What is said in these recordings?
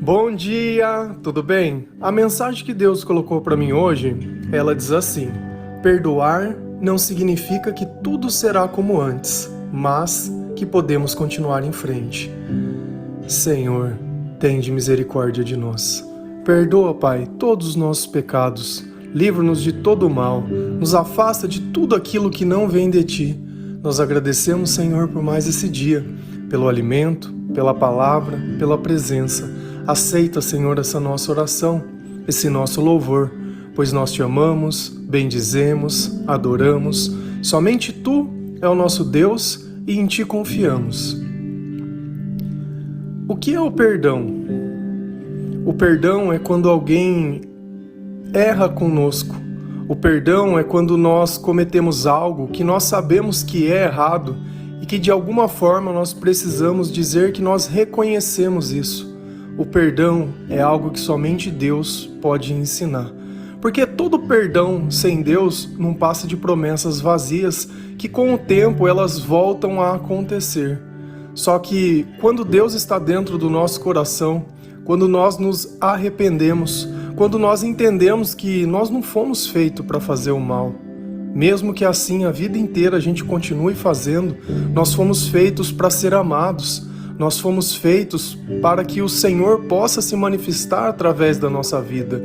Bom dia, tudo bem? A mensagem que Deus colocou para mim hoje, ela diz assim: perdoar não significa que tudo será como antes, mas que podemos continuar em frente. Senhor, tende misericórdia de nós. Perdoa, Pai, todos os nossos pecados. Livra-nos de todo o mal. Nos afasta de tudo aquilo que não vem de Ti. Nós agradecemos, Senhor, por mais esse dia, pelo alimento, pela palavra, pela presença. Aceita, Senhor, essa nossa oração, esse nosso louvor, pois nós Te amamos, bendizemos, adoramos. Somente Tu é o nosso Deus e em Ti confiamos. O que é o perdão? O perdão é quando alguém erra conosco. O perdão é quando nós cometemos algo que nós sabemos que é errado e que de alguma forma nós precisamos dizer que nós reconhecemos isso. O perdão é algo que somente Deus pode ensinar. Porque todo perdão sem Deus não passa de promessas vazias que com o tempo elas voltam a acontecer. Só que quando Deus está dentro do nosso coração, quando nós nos arrependemos, quando nós entendemos que nós não fomos feitos para fazer o mal, mesmo que assim a vida inteira a gente continue fazendo, nós fomos feitos para ser amados. Nós fomos feitos para que o Senhor possa se manifestar através da nossa vida.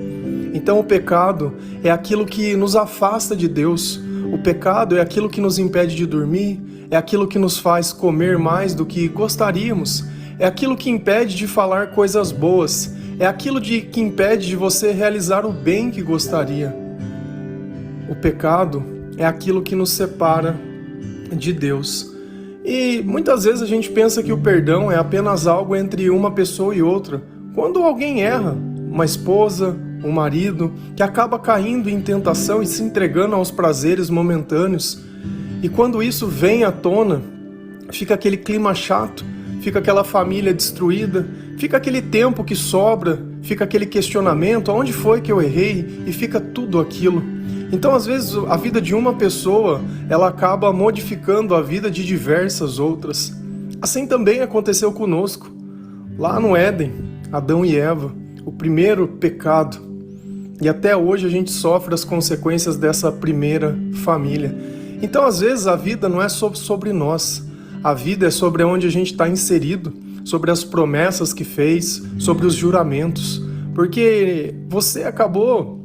Então o pecado é aquilo que nos afasta de Deus. O pecado é aquilo que nos impede de dormir, é aquilo que nos faz comer mais do que gostaríamos, é aquilo que impede de falar coisas boas, é aquilo que impede de você realizar o bem que gostaria. O pecado é aquilo que nos separa de Deus. E muitas vezes a gente pensa que o perdão é apenas algo entre uma pessoa e outra. Quando alguém erra, uma esposa, um marido, que acaba caindo em tentação e se entregando aos prazeres momentâneos. E quando isso vem à tona, fica aquele clima chato, fica aquela família destruída, fica aquele tempo que sobra, fica aquele questionamento, aonde foi que eu errei? E fica tudo aquilo. Então, às vezes, a vida de uma pessoa, ela acaba modificando a vida de diversas outras. Assim também aconteceu conosco. Lá no Éden, Adão e Eva, o primeiro pecado. E até hoje a gente sofre as consequências dessa primeira família. Então, às vezes, a vida não é sobre nós. A vida é sobre onde a gente está inserido, sobre as promessas que fez, sobre os juramentos. Porque você acabou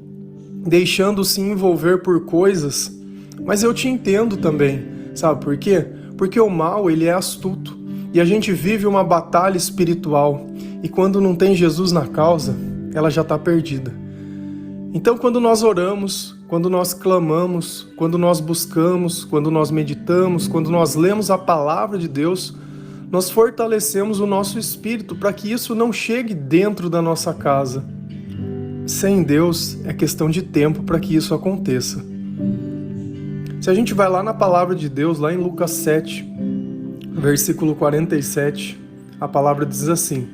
deixando se envolver por coisas, mas eu te entendo também, sabe por quê? Porque o mal, ele é astuto, e a gente vive uma batalha espiritual, e quando não tem Jesus na causa, ela já está perdida. Então quando nós oramos, quando nós clamamos, quando nós buscamos, quando nós meditamos, quando nós lemos a palavra de Deus, nós fortalecemos o nosso espírito para que isso não chegue dentro da nossa casa. Sem Deus, é questão de tempo para que isso aconteça. Se a gente vai lá na palavra de Deus, lá em Lucas 7, versículo 47, a palavra diz assim: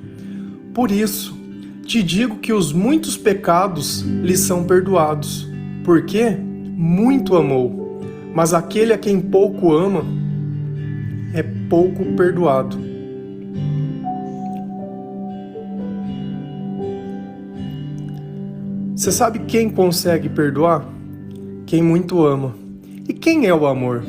por isso, te digo que os muitos pecados lhes são perdoados, porque muito amou, mas aquele a quem pouco ama, é pouco perdoado. Você sabe quem consegue perdoar? Quem muito ama. E quem é o amor?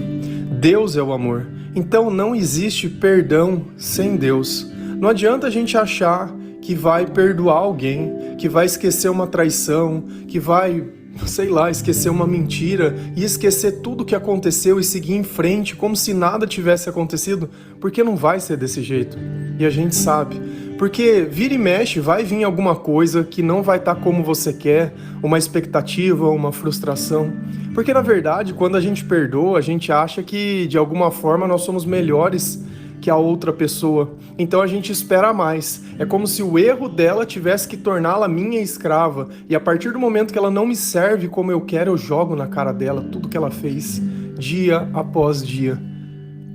Deus é o amor. Então não existe perdão sem Deus. Não adianta a gente achar que vai perdoar alguém, que vai esquecer uma traição, que vai, sei lá, esquecer uma mentira e esquecer tudo o que aconteceu e seguir em frente como se nada tivesse acontecido, porque não vai ser desse jeito. E a gente sabe. Porque vira e mexe, vai vir alguma coisa que não vai estar como você quer, uma expectativa, uma frustração. Porque na verdade, quando a gente perdoa, a gente acha que de alguma forma nós somos melhores que a outra pessoa. Então a gente espera mais. É como se o erro dela tivesse que torná-la minha escrava. E a partir do momento que ela não me serve como eu quero, eu jogo na cara dela tudo que ela fez, dia após dia.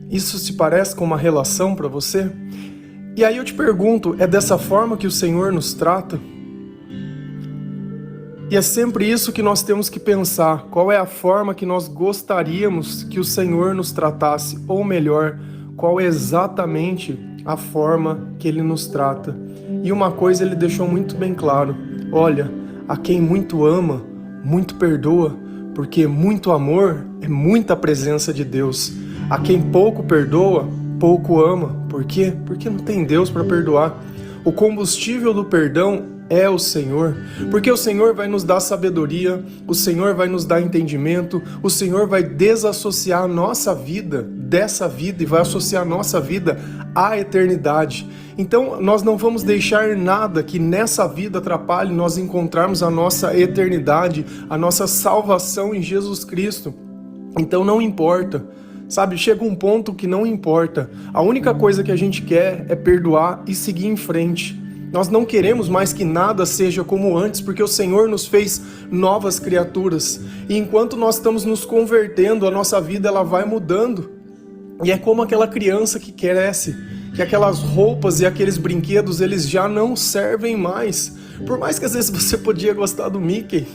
Isso se parece com uma relação para você? E aí eu te pergunto, é dessa forma que o Senhor nos trata? E é sempre isso que nós temos que pensar, qual é a forma que nós gostaríamos que o Senhor nos tratasse, ou melhor, qual é exatamente a forma que Ele nos trata. E uma coisa ele deixou muito bem claro: olha, a quem muito ama, muito perdoa, porque muito amor é muita presença de Deus. A quem pouco perdoa, pouco ama. Por quê? Porque não tem Deus para perdoar. O combustível do perdão é o Senhor, porque o Senhor vai nos dar sabedoria, o Senhor vai nos dar entendimento, o Senhor vai desassociar a nossa vida dessa vida e vai associar a nossa vida à eternidade. Então nós não vamos deixar nada que nessa vida atrapalhe nós encontrarmos a nossa eternidade, a nossa salvação em Jesus Cristo. Então não importa, sabe? Chega um ponto que não importa. A única coisa que a gente quer é perdoar e seguir em frente. Nós não queremos mais que nada seja como antes, porque o Senhor nos fez novas criaturas. E enquanto nós estamos nos convertendo, a nossa vida ela vai mudando. E é como aquela criança que cresce, que aquelas roupas e aqueles brinquedos, eles já não servem mais. Por mais que às vezes você podia gostar do Mickey,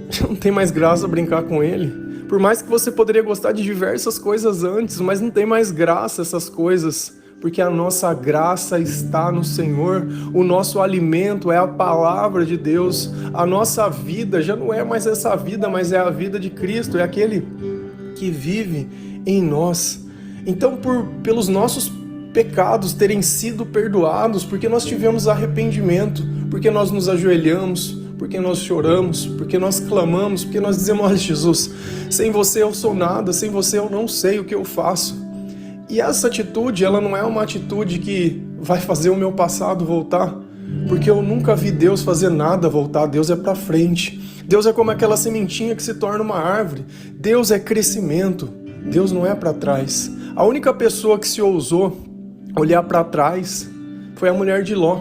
já não tem mais graça brincar com ele. Por mais que você poderia gostar de diversas coisas antes, mas não tem mais graça essas coisas. Porque a nossa graça está no Senhor, o nosso alimento é a palavra de Deus, a nossa vida já não é mais essa vida, mas é a vida de Cristo, é aquele que vive em nós. Então, pelos nossos pecados terem sido perdoados, porque nós tivemos arrependimento, porque nós nos ajoelhamos, porque nós choramos, porque nós clamamos, porque nós dizemos: olha, Jesus, sem você eu sou nada, sem você eu não sei o que eu faço. E essa atitude, ela não é uma atitude que vai fazer o meu passado voltar, porque eu nunca vi Deus fazer nada voltar. Deus é para frente. Deus é como aquela sementinha que se torna uma árvore. Deus é crescimento. Deus não é para trás. A única pessoa que se ousou olhar para trás foi a mulher de Ló.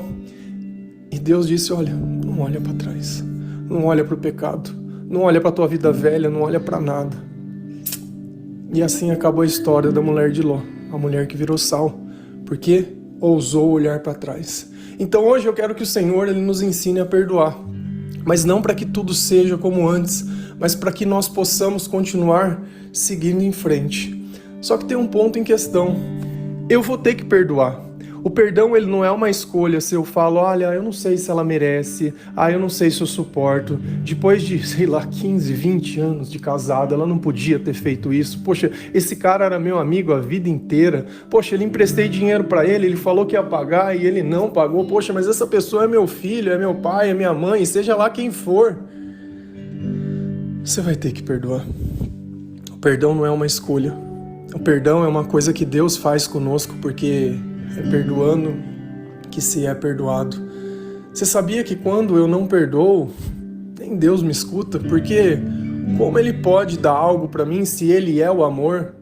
E Deus disse: olha, não olha para trás. Não olha para o pecado. Não olha para a tua vida velha. Não olha para nada. E assim acabou a história da mulher de Ló. A mulher que virou sal, porque ousou olhar para trás. Então hoje eu quero que o Senhor ele nos ensine a perdoar, mas não para que tudo seja como antes, mas para que nós possamos continuar seguindo em frente. Só que tem um ponto em questão: eu vou ter que perdoar. O perdão ele não é uma escolha. Se eu falo: olha, eu não sei se ela merece, eu não sei se eu suporto. Depois de, 15, 20 anos de casado, ela não podia ter feito isso. Poxa, esse cara era meu amigo a vida inteira. Poxa, ele emprestei dinheiro para ele falou que ia pagar e ele não pagou. Poxa, mas essa pessoa é meu filho, é meu pai, é minha mãe, seja lá quem for. Você vai ter que perdoar. O perdão não é uma escolha. O perdão é uma coisa que Deus faz conosco, porque é perdoando que se é perdoado. Você sabia que quando eu não perdoo, nem Deus me escuta? Porque como Ele pode dar algo para mim se Ele é o amor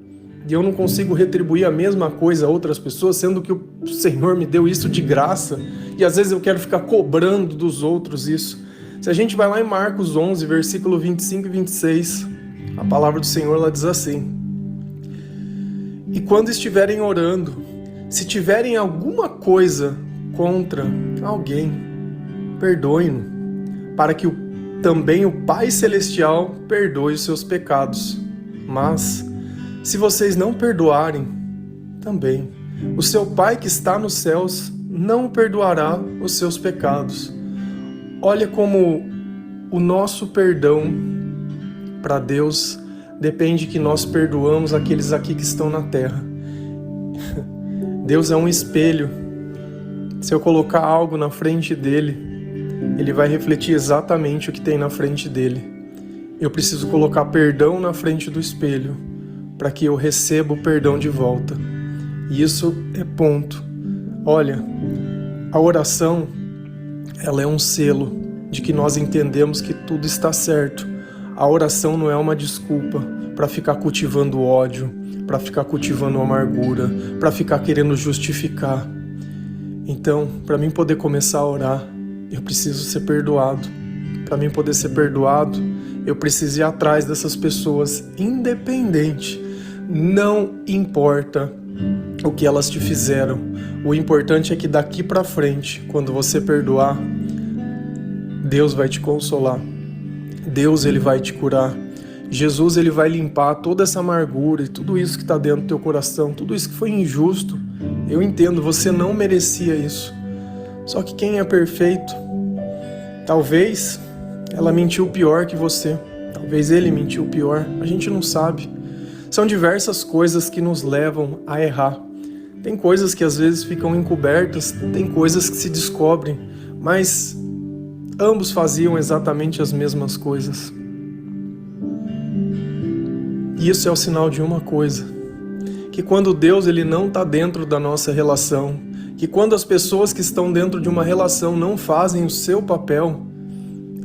e eu não consigo retribuir a mesma coisa a outras pessoas, sendo que o Senhor me deu isso de graça e às vezes eu quero ficar cobrando dos outros isso. Se a gente vai lá em Marcos 11, versículo 25 e 26, a palavra do Senhor lá diz assim: e quando estiverem orando, se tiverem alguma coisa contra alguém, perdoem-no, para que também o Pai Celestial perdoe os seus pecados. Mas, se vocês não perdoarem, também o seu Pai que está nos céus não perdoará os seus pecados. Olha como o nosso perdão para Deus depende que nós perdoamos aqueles aqui que estão na terra. Deus é um espelho. Se eu colocar algo na frente dele, ele vai refletir exatamente o que tem na frente dele. Eu preciso colocar perdão na frente do espelho para que eu receba o perdão de volta. E isso é ponto. Olha, a oração, ela é um selo de que nós entendemos que tudo está certo. A oração não é uma desculpa para ficar cultivando ódio, para ficar cultivando amargura, para ficar querendo justificar. Então, para mim poder começar a orar, eu preciso ser perdoado. Para mim poder ser perdoado, eu preciso ir atrás dessas pessoas, independente. Não importa o que elas te fizeram. O importante é que daqui para frente, quando você perdoar, Deus vai te consolar. Deus, ele vai te curar. Jesus, ele vai limpar toda essa amargura e tudo isso que está dentro do teu coração, tudo isso que foi injusto. Eu entendo, você não merecia isso. Só que quem é perfeito, talvez ela mentiu pior que você, talvez ele mentiu pior, a gente não sabe. São diversas coisas que nos levam a errar. Tem coisas que às vezes ficam encobertas, tem coisas que se descobrem, mas ambos faziam exatamente as mesmas coisas. E isso é o sinal de uma coisa, que quando Deus ele não está dentro da nossa relação, que quando as pessoas que estão dentro de uma relação não fazem o seu papel,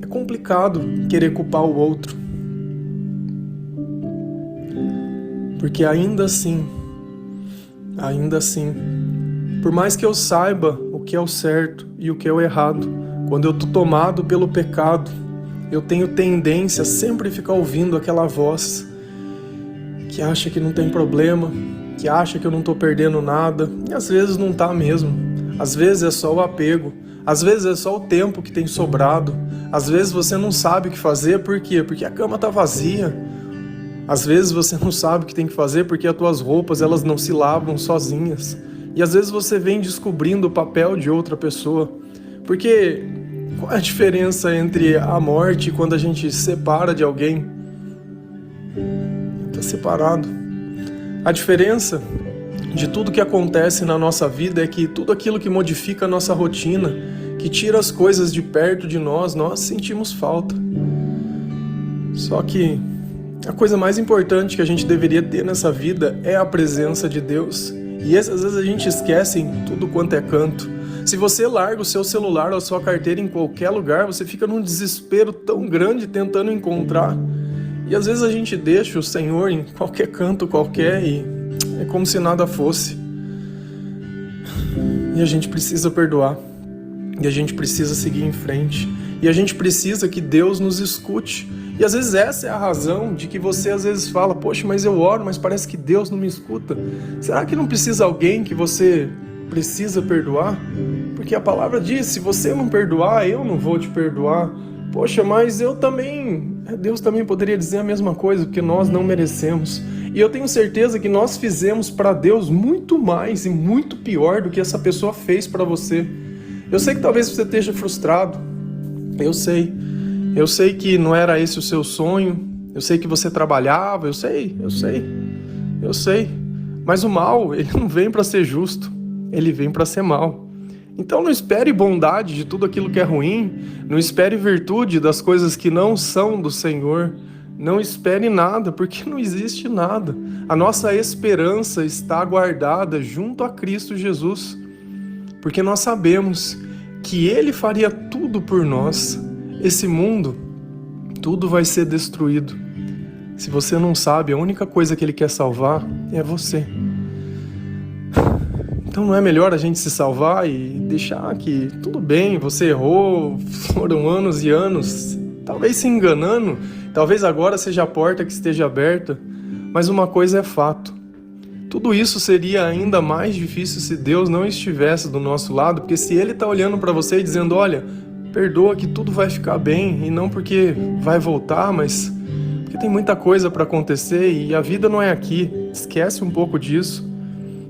é complicado querer culpar o outro. Porque ainda assim, por mais que eu saiba o que é o certo e o que é o errado, quando eu estou tomado pelo pecado, eu tenho tendência a sempre ficar ouvindo aquela voz que acha que não tem problema, que acha que eu não estou perdendo nada, e às vezes não está mesmo. Às vezes é só o apego, às vezes é só o tempo que tem sobrado, às vezes você não sabe o que fazer, por quê? Porque a cama está vazia. Às vezes você não sabe o que tem que fazer porque as tuas roupas elas não se lavam sozinhas. E às vezes você vem descobrindo o papel de outra pessoa. Porque qual é a diferença entre a morte quando a gente se separa de alguém? Está separado. A diferença de tudo que acontece na nossa vida é que tudo aquilo que modifica a nossa rotina, que tira as coisas de perto de nós sentimos falta. Só que a coisa mais importante que a gente deveria ter nessa vida é a presença de Deus. E às vezes a gente esquece em tudo quanto é canto. Se você larga o seu celular ou a sua carteira em qualquer lugar, você fica num desespero tão grande tentando encontrar. E às vezes a gente deixa o Senhor em qualquer canto qualquer e é como se nada fosse. E a gente precisa perdoar. E a gente precisa seguir em frente. E a gente precisa que Deus nos escute. E às vezes essa é a razão de que você às vezes fala, poxa, mas eu oro, mas parece que Deus não me escuta. Será que não precisa alguém que você precisa perdoar? Porque a palavra diz, se você não perdoar, eu não vou te perdoar. Poxa, mas Deus também poderia dizer a mesma coisa, porque nós não merecemos. E eu tenho certeza que nós fizemos para Deus muito mais e muito pior do que essa pessoa fez para você. Eu sei que talvez você esteja frustrado, eu sei que não era esse o seu sonho, eu sei que você trabalhava, eu sei, mas o mal, ele não vem para ser justo, ele vem para ser mal. Então não espere bondade de tudo aquilo que é ruim, não espere virtude das coisas que não são do Senhor, não espere nada, porque não existe nada. A nossa esperança está guardada junto a Cristo Jesus, porque nós sabemos que Ele faria tudo por nós. Esse mundo, tudo vai ser destruído. Se você não sabe, a única coisa que Ele quer salvar é você. Então não é melhor a gente se salvar e deixar que tudo bem, você errou, foram anos e anos, talvez se enganando, talvez agora seja a porta que esteja aberta, mas uma coisa é fato. Tudo isso seria ainda mais difícil se Deus não estivesse do nosso lado, porque se Ele está olhando para você e dizendo, olha, perdoa que tudo vai ficar bem, e não porque vai voltar, mas porque tem muita coisa para acontecer e a vida não é aqui, esquece um pouco disso.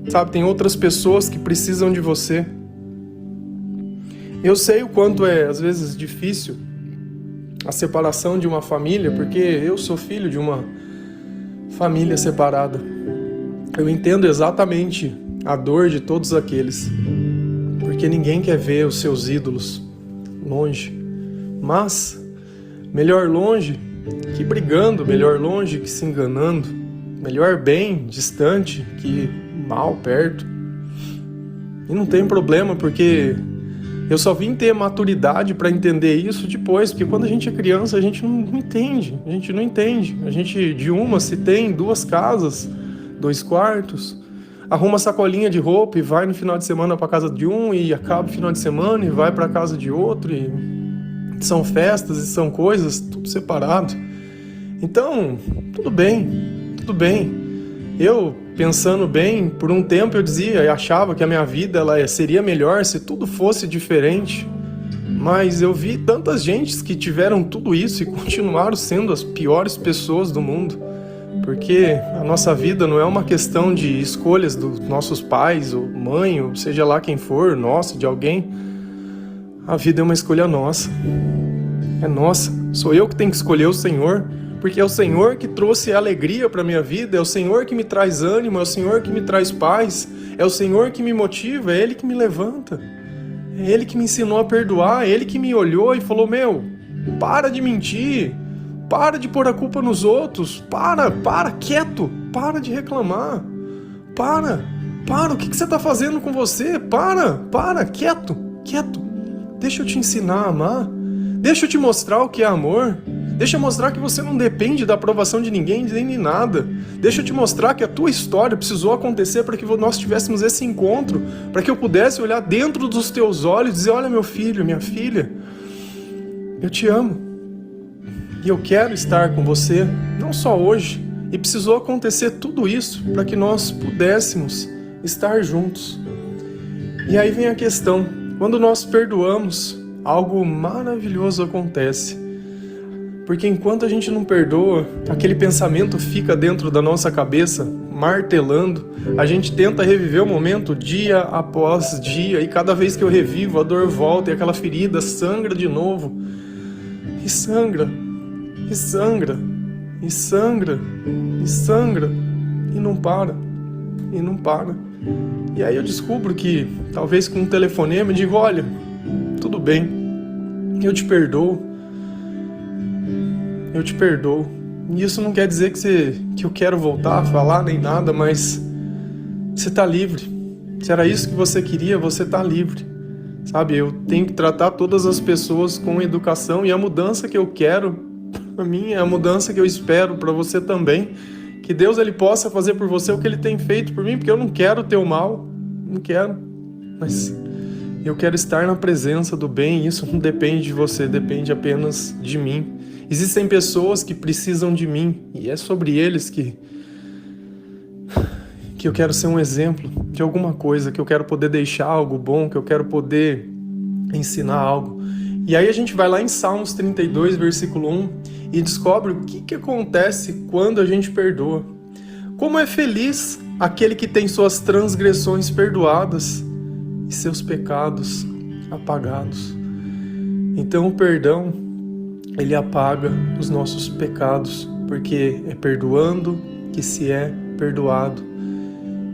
Sabe, tem outras pessoas que precisam de você. Eu sei o quanto é, às vezes, difícil a separação de uma família, porque eu sou filho de uma família separada. Eu entendo exatamente a dor de todos aqueles, porque ninguém quer ver os seus ídolos longe. Mas, melhor longe que brigando, melhor longe que se enganando, melhor bem distante que mal perto. E não tem problema, porque eu só vim ter maturidade para entender isso depois, porque quando a gente é criança a gente não entende, a gente de uma se tem 2 casas, 2 quartos, arruma sacolinha de roupa e vai no final de semana para casa de um e acaba o final de semana e vai para casa de outro, e são festas e são coisas tudo separado. Então, tudo bem. Eu, pensando bem, por um tempo eu dizia e achava que a minha vida ela seria melhor se tudo fosse diferente. Mas eu vi tantas gentes que tiveram tudo isso e continuaram sendo as piores pessoas do mundo. Porque a nossa vida não é uma questão de escolhas dos nossos pais ou mãe, ou seja lá quem for, nosso, de alguém. A vida é uma escolha nossa. É nossa. Sou eu que tenho que escolher o Senhor, porque é o Senhor que trouxe alegria para minha vida, é o Senhor que me traz ânimo, é o Senhor que me traz paz, é o Senhor que me motiva, é Ele que me levanta. É Ele que me ensinou a perdoar, é Ele que me olhou e falou, para de mentir, para de pôr a culpa nos outros, quieto, para de reclamar, para, o que você está fazendo com você? Quieto, deixa eu te ensinar a amar, deixa eu te mostrar o que é amor, deixa eu mostrar que você não depende da aprovação de ninguém, nem de nada, deixa eu te mostrar que a tua história precisou acontecer para que nós tivéssemos esse encontro, para que eu pudesse olhar dentro dos teus olhos e dizer, olha meu filho, minha filha, eu te amo, e eu quero estar com você, não só hoje, e precisou acontecer tudo isso para que nós pudéssemos estar juntos. E aí vem a questão, quando nós perdoamos, algo maravilhoso acontece. Porque enquanto a gente não perdoa, aquele pensamento fica dentro da nossa cabeça, martelando, a gente tenta reviver o momento dia após dia, e cada vez que eu revivo, a dor volta e aquela ferida sangra de novo. E sangra, e sangra, e sangra, e sangra, e não para, e não para. E aí eu descubro que, talvez com um telefonema, eu digo, olha, tudo bem, eu te perdoo. E isso não quer dizer que eu quero voltar a falar nem nada, mas você está livre. Se era isso que você queria, você está livre. Sabe, eu tenho que tratar todas as pessoas com educação, e a mudança que eu quero para mim é a mudança que eu espero para você também. Que Deus ele possa fazer por você o que Ele tem feito por mim, porque eu não quero teu mal, não quero, mas eu quero estar na presença do bem, e isso não depende de você, depende apenas de mim. Existem pessoas que precisam de mim, e é sobre eles que eu quero ser um exemplo de alguma coisa, que eu quero poder deixar algo bom, que eu quero poder ensinar algo. E aí a gente vai lá em Salmos 32, versículo 1, e descobre o que acontece quando a gente perdoa. Como é feliz aquele que tem suas transgressões perdoadas e seus pecados apagados. Então o perdão, ele apaga os nossos pecados, porque é perdoando que se é perdoado.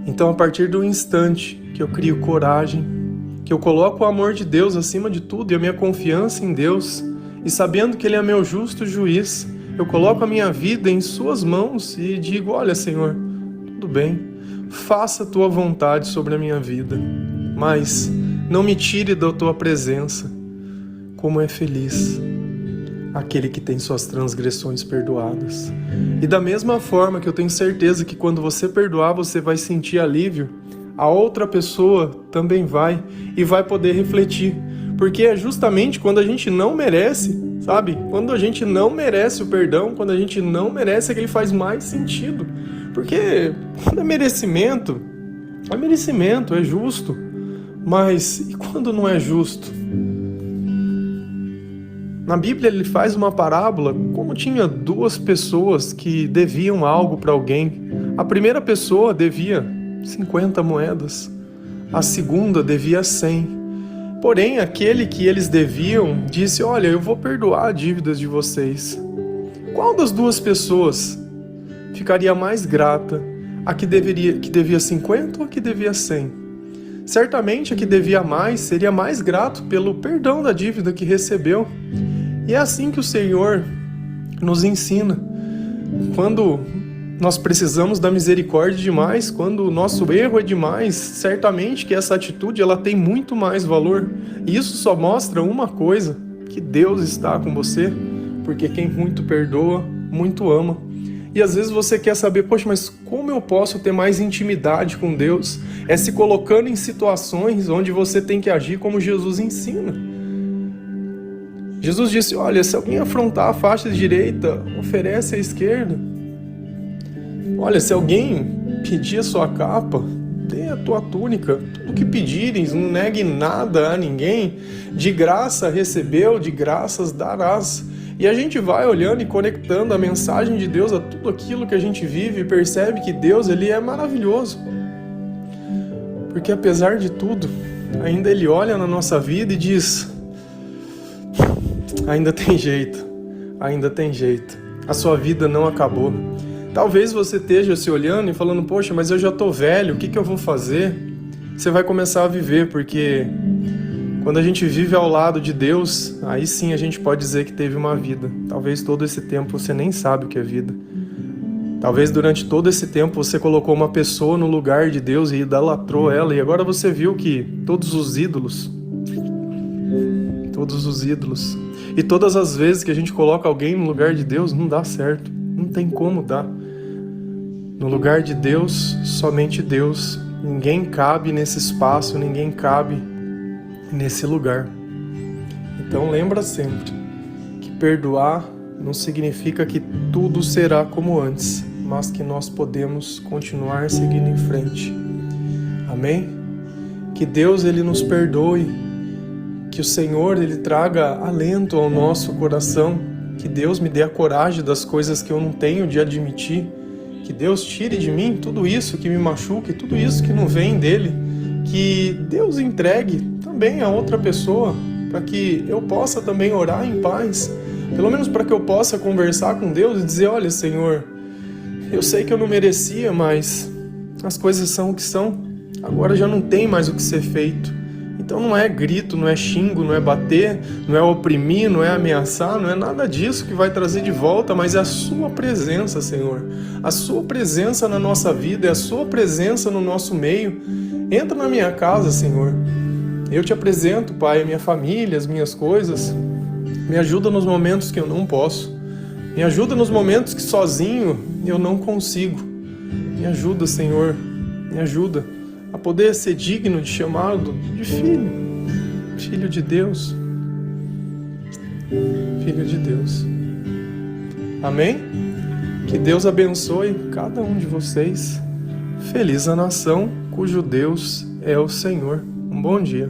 Então a partir do instante que eu crio coragem, que eu coloco o amor de Deus acima de tudo e a minha confiança em Deus, e sabendo que Ele é meu justo juiz, eu coloco a minha vida em Suas mãos e digo, olha Senhor, tudo bem, faça a Tua vontade sobre a minha vida, mas não me tire da Tua presença. Como é feliz aquele que tem suas transgressões perdoadas. E da mesma forma que eu tenho certeza que quando você perdoar, você vai sentir alívio, a outra pessoa também vai, e vai poder refletir. Porque é justamente quando a gente não merece, sabe? Quando a gente não merece o perdão, quando a gente não merece, é que ele faz mais sentido. Porque quando é merecimento, é justo. Mas e quando não é justo? Na Bíblia ele faz uma parábola como tinha duas pessoas que deviam algo para alguém. A primeira pessoa devia 50 moedas, a segunda devia 100. Porém, aquele que eles deviam disse, olha, eu vou perdoar dívidas de vocês. Qual das duas pessoas ficaria mais grata? A que devia 50 ou a que devia 100? Certamente a que devia mais seria mais grato pelo perdão da dívida que recebeu. E é assim que o Senhor nos ensina. Quando nós precisamos da misericórdia demais, quando o nosso erro é demais, certamente que essa atitude ela tem muito mais valor. E isso só mostra uma coisa, que Deus está com você, porque quem muito perdoa, muito ama. E às vezes você quer saber, poxa, mas como eu posso ter mais intimidade com Deus? É se colocando em situações onde você tem que agir como Jesus ensina. Jesus disse, olha, se alguém afrontar a faixa direita, oferece a esquerda. Olha, se alguém pedir a sua capa, dê a tua túnica. Tudo que pedirem, não negue nada a ninguém. De graça recebeu, de graças darás. E a gente vai olhando e conectando a mensagem de Deus a tudo aquilo que a gente vive e percebe que Deus, Ele é maravilhoso. Porque apesar de tudo, ainda Ele olha na nossa vida e diz, Ainda tem jeito, ainda tem jeito. A sua vida não acabou. Talvez você esteja se olhando e falando, poxa, mas eu já tô velho, o que eu vou fazer? Você vai começar a viver, porque quando a gente vive ao lado de Deus, aí sim a gente pode dizer que teve uma vida. Talvez todo esse tempo você nem sabe o que é vida. Talvez durante todo esse tempo você colocou uma pessoa no lugar de Deus e idolatrou ela, e agora você viu que todos os ídolos, e todas as vezes que a gente coloca alguém no lugar de Deus, não dá certo, não tem como dar. No lugar de Deus, somente Deus. Ninguém cabe nesse espaço, ninguém cabe nesse lugar. Então lembra sempre que perdoar não significa que tudo será como antes, mas que nós podemos continuar seguindo em frente. Amém? Que Deus ele nos perdoe, que o Senhor ele traga alento ao nosso coração, que Deus me dê a coragem das coisas que eu não tenho de admitir, que Deus tire de mim tudo isso que me machuca, tudo isso que não vem dele, que Deus entregue também a outra pessoa, para que eu possa também orar em paz, pelo menos para que eu possa conversar com Deus e dizer, olha Senhor, eu sei que eu não merecia, mas as coisas são o que são, agora já não tem mais o que ser feito. Então não é grito, não é xingo, não é bater, não é oprimir, não é ameaçar, não é nada disso que vai trazer de volta, mas é a sua presença, Senhor. A sua presença na nossa vida, é a sua presença no nosso meio. Entra na minha casa, Senhor. Eu te apresento, Pai, a minha família, as minhas coisas. Me ajuda nos momentos que eu não posso. Me ajuda nos momentos que sozinho eu não consigo. Me ajuda, Senhor. Me ajuda a poder ser digno de chamado de filho. Filho de Deus. Filho de Deus. Amém? Que Deus abençoe cada um de vocês. Feliz a nação cujo Deus é o Senhor. Um bom dia.